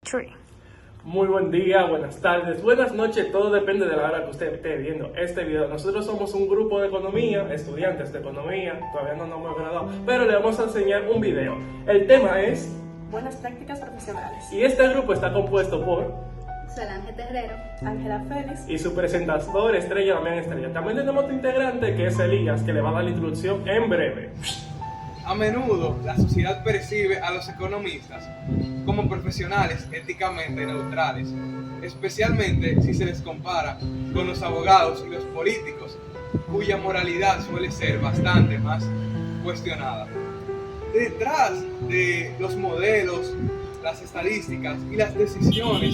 Tree. Muy buen día, buenas tardes, buenas noches, todo depende de la hora que usted esté viendo este video. Nosotros somos un grupo de economía, estudiantes de economía, todavía no nos hemos graduado, pero le vamos a enseñar un video. El tema es buenas prácticas profesionales. Y este grupo está compuesto por Solange Terrero, Ángela Félix y su presentador estrella, Damián Estrella. También tenemos otro integrante que es Elías, que le va a dar la introducción en breve. A menudo la sociedad percibe a los economistas como profesionales éticamente neutrales, especialmente si se les compara con los abogados y los políticos, cuya moralidad suele ser bastante más cuestionada. Detrás de los modelos, las estadísticas y las decisiones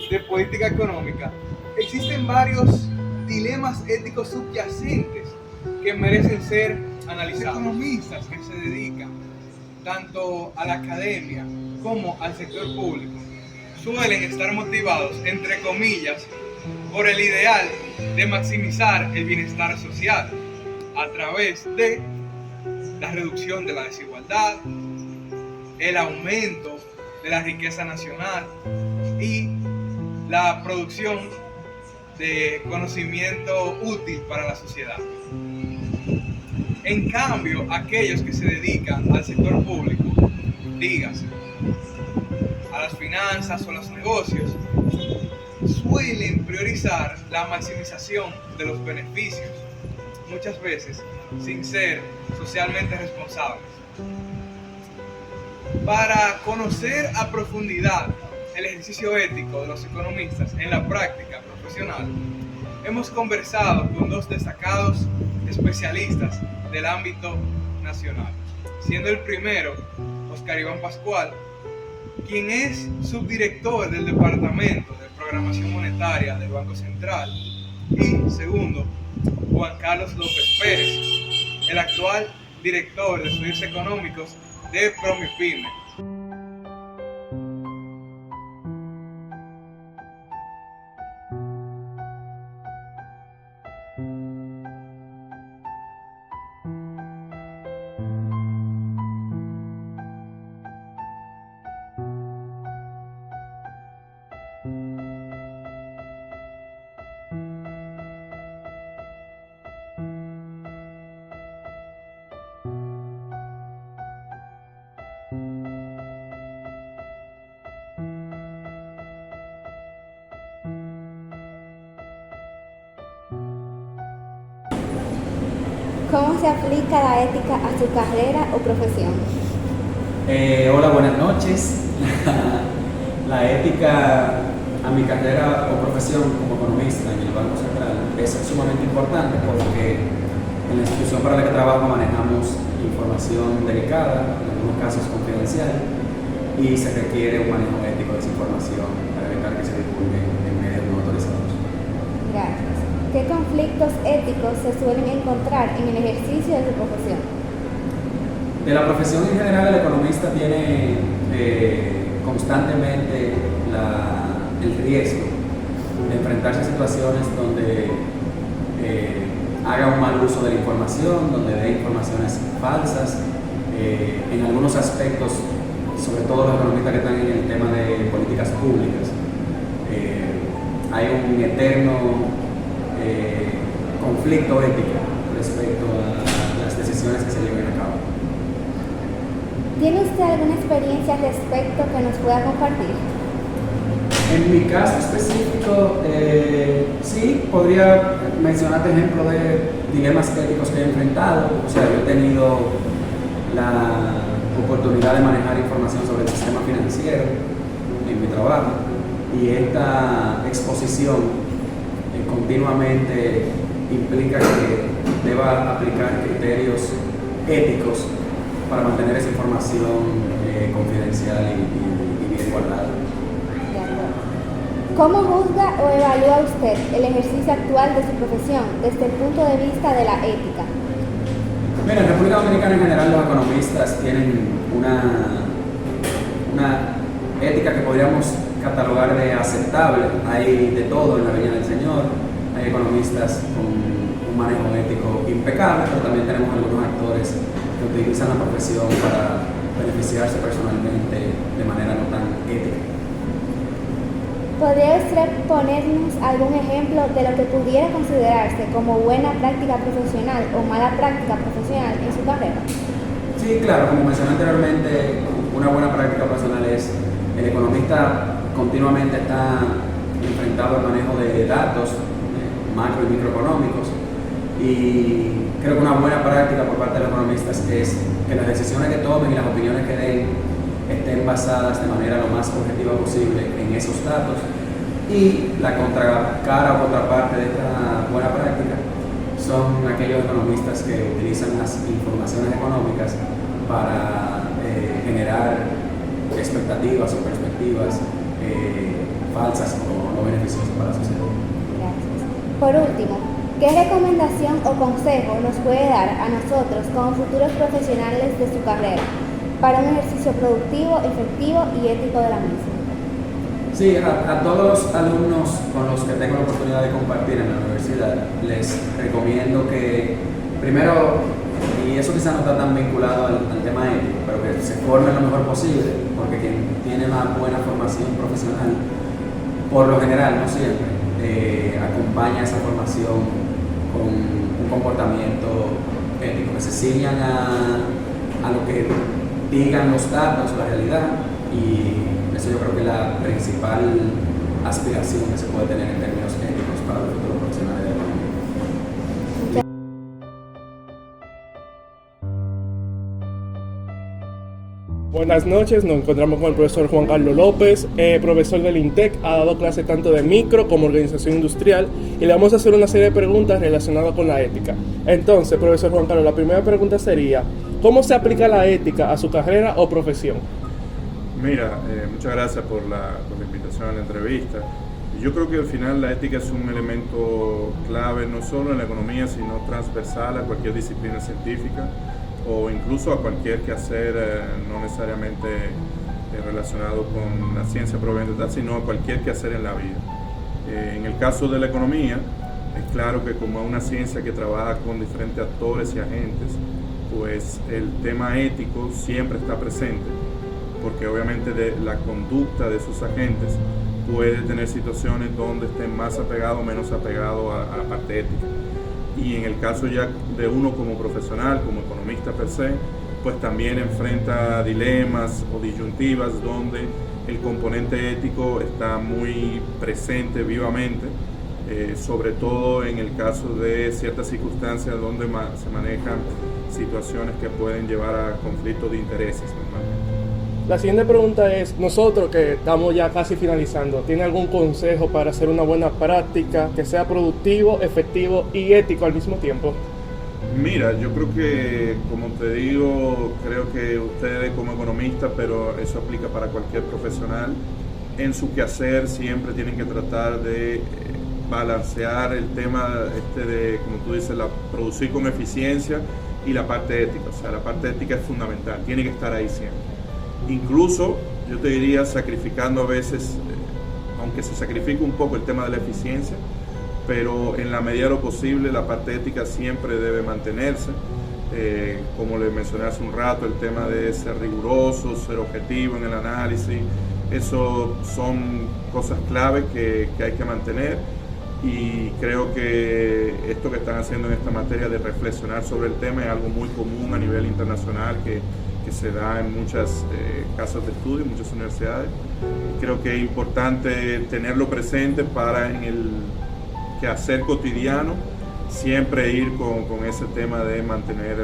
de política económica existen varios dilemas éticos subyacentes que merecen ser analizados. Economistas que se dedican tanto a la academia como al sector público suelen estar motivados, entre comillas, por el ideal de maximizar el bienestar social a través de la reducción de la desigualdad, el aumento de la riqueza nacional y la producción de conocimiento útil para la sociedad. En cambio, aquellos que se dedican al sector público, dígase, a las finanzas o los negocios, suelen priorizar la maximización de los beneficios, muchas veces sin ser socialmente responsables. Para conocer a profundidad el ejercicio ético de los economistas en la práctica profesional, hemos conversado con dos destacados especialistas del ámbito nacional, siendo el primero Oscar Iván Pascual, quien es subdirector del Departamento de Programación Monetaria del Banco Central, y segundo, Juan Carlos López Pérez, el actual director de estudios económicos de Promipyme. ¿cómo se aplica la ética a su carrera o profesión? Hola, buenas noches. La ética a mi carrera o profesión como economista en el Banco Central es sumamente importante porque en la institución para la que trabajo manejamos información delicada, en algunos casos confidencial, y se requiere un manejo ético de esa información para evitar que se divulgue en medios no autorizados. Gracias. ¿Qué conflictos éticos se suelen encontrar en el ejercicio de su profesión? De la profesión en general, el economista tiene constantemente el riesgo de enfrentarse a situaciones donde haga un mal uso de la información, donde dé informaciones falsas. En algunos aspectos, sobre todo los economistas que están en el tema de políticas públicas, hay un eterno conflicto ético respecto a las decisiones que se lleven a cabo. ¿Tiene usted alguna experiencia al respecto que nos pueda compartir? En mi caso específico, sí, podría mencionarte ejemplos de dilemas éticos que he enfrentado. O sea, yo he tenido la oportunidad de manejar información sobre el sistema financiero en mi trabajo, y esta exposición continuamente implica que deba aplicar criterios éticos para mantener esa información confidencial y bien guardada. ¿Cómo juzga o evalúa usted el ejercicio actual de su profesión desde el punto de vista de la ética? Mira, en República Dominicana en general los economistas tienen una ética que podríamos catalogar de aceptable. Hay de todo en la Viña del Señor. Hay economistas con un manejo ético impecable, pero también tenemos algunos actores que utilizan la profesión para beneficiarse personalmente de manera no tan ética. ¿Podría usted ponernos algún ejemplo de lo que pudiera considerarse como buena práctica profesional o mala práctica profesional en su carrera? Sí, claro, como mencioné anteriormente, una buena práctica profesional es el economista continuamente está enfrentado al manejo de datos macro y microeconómicos, y creo que una buena práctica por parte de los economistas es que las decisiones que tomen y las opiniones que den estén basadas de manera lo más objetiva posible en esos datos. Y la contracara o contraparte de esta buena práctica son aquellos economistas que utilizan las informaciones económicas para generar expectativas o perspectivas falsas o no beneficiosas para la sociedad. Gracias. Por último, ¿qué recomendación o consejo nos puede dar a nosotros como futuros profesionales de su carrera para un ejercicio productivo, efectivo y ético de la misma? Sí, a todos los alumnos con los que tengo la oportunidad de compartir en la universidad, les recomiendo que primero, y eso quizá no está tan vinculado al tema ético, pero que se formen lo mejor posible, porque quien tiene una buena formación profesional, por lo general, no siempre, acompaña esa formación con un comportamiento ético, que se ciñan a lo que digan los datos, la realidad, y eso yo creo que es la principal aspiración que se puede tener en términos éticos para los futuros profesionales de la economía. Buenas noches, nos encontramos con el profesor Juan Carlos López, profesor del INTEC, ha dado clases tanto de micro como organización industrial, y le vamos a hacer una serie de preguntas relacionadas con la ética. Entonces, profesor Juan Carlos, la primera pregunta sería, ¿cómo se aplica la ética a su carrera o profesión? Mira, muchas gracias por la invitación a la entrevista. Yo creo que al final la ética es un elemento clave no solo en la economía, sino transversal a cualquier disciplina científica o incluso a cualquier quehacer no necesariamente relacionado con la ciencia propiamente tal, sino a cualquier quehacer en la vida. En el caso de la economía, es claro que como es una ciencia que trabaja con diferentes actores y agentes, pues el tema ético siempre está presente, porque obviamente la conducta de esos agentes puede tener situaciones donde estén más apegados o menos apegados a la parte ética. Y en el caso ya de uno como profesional, como economista per se, pues también enfrenta dilemas o disyuntivas donde el componente ético está muy presente vivamente, sobre todo en el caso de ciertas circunstancias donde se manejan situaciones que pueden llevar a conflictos de intereses normalmente. La siguiente pregunta es, nosotros que estamos ya casi finalizando, ¿tiene algún consejo para hacer una buena práctica que sea productivo, efectivo y ético al mismo tiempo? Mira, yo creo que, como te digo, creo que ustedes como economistas, pero eso aplica para cualquier profesional, en su quehacer siempre tienen que tratar de balancear el tema de, como tú dices, producir con eficiencia y la parte ética. O sea, la parte ética es fundamental, tiene que estar ahí siempre. Incluso, yo te diría, sacrificando a veces, aunque se sacrifica un poco el tema de la eficiencia, pero en la medida de lo posible la parte ética siempre debe mantenerse. Como le mencioné hace un rato, el tema de ser riguroso, ser objetivo en el análisis, eso son cosas clave que hay que mantener, y creo que esto que están haciendo en esta materia de reflexionar sobre el tema es algo muy común a nivel internacional que se da en muchas casas de estudio, en muchas universidades. Creo que es importante tenerlo presente para en el quehacer cotidiano siempre ir con ese tema de mantener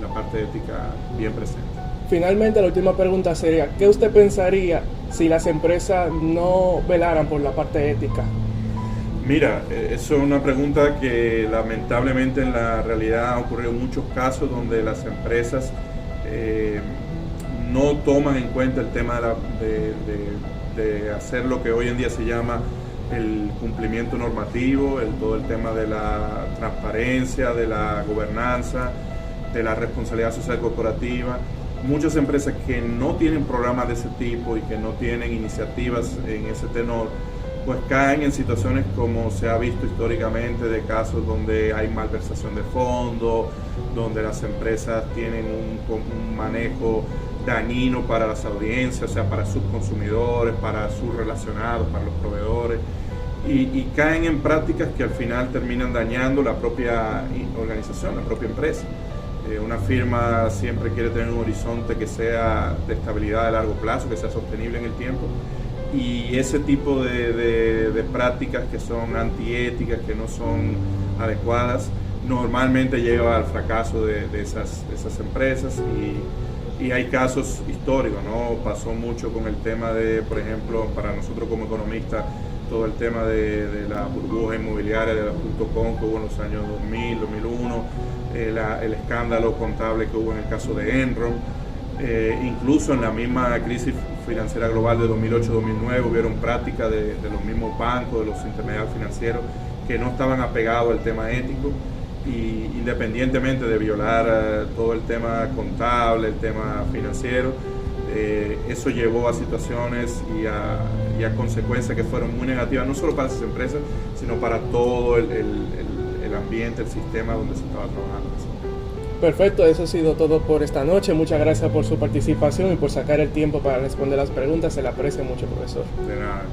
la parte ética bien presente. Finalmente, la última pregunta sería, ¿qué usted pensaría si las empresas no velaran por la parte ética? Mira, eso es una pregunta que lamentablemente en la realidad ha ocurrido en muchos casos donde las empresas no toman en cuenta el tema de hacer lo que hoy en día se llama el cumplimiento normativo, todo el tema de la transparencia, de la gobernanza, de la responsabilidad social corporativa. Muchas empresas que no tienen programas de ese tipo y que no tienen iniciativas en ese tenor, pues caen en situaciones como se ha visto históricamente de casos donde hay malversación de fondos, donde las empresas tienen un manejo dañino para las audiencias, o sea, para sus consumidores, para sus relacionados, para los proveedores, y caen en prácticas que al final terminan dañando la propia organización, la propia empresa. Una firma siempre quiere tener un horizonte que sea de estabilidad de largo plazo, que sea sostenible en el tiempo, y ese tipo de prácticas que son antiéticas, que no son adecuadas, normalmente lleva al fracaso de esas empresas, y hay casos históricos, ¿no? Pasó mucho con el tema de, por ejemplo, para nosotros como economistas, todo el tema de la burbuja inmobiliaria de la .com que hubo en los años 2000, 2001, el escándalo contable que hubo en el caso de Enron, incluso en la misma crisis financiera global de 2008-2009 hubieron prácticas de los mismos bancos, de los intermediarios financieros, que no estaban apegados al tema ético, y independientemente de violar todo el tema contable, el tema financiero, eso llevó a situaciones y a consecuencias que fueron muy negativas, no solo para esas empresas, sino para todo el ambiente, el sistema donde se estaba trabajando. Perfecto, eso ha sido todo por esta noche. Muchas gracias por su participación y por sacar el tiempo para responder las preguntas. Se le aprecia mucho, profesor. De nada.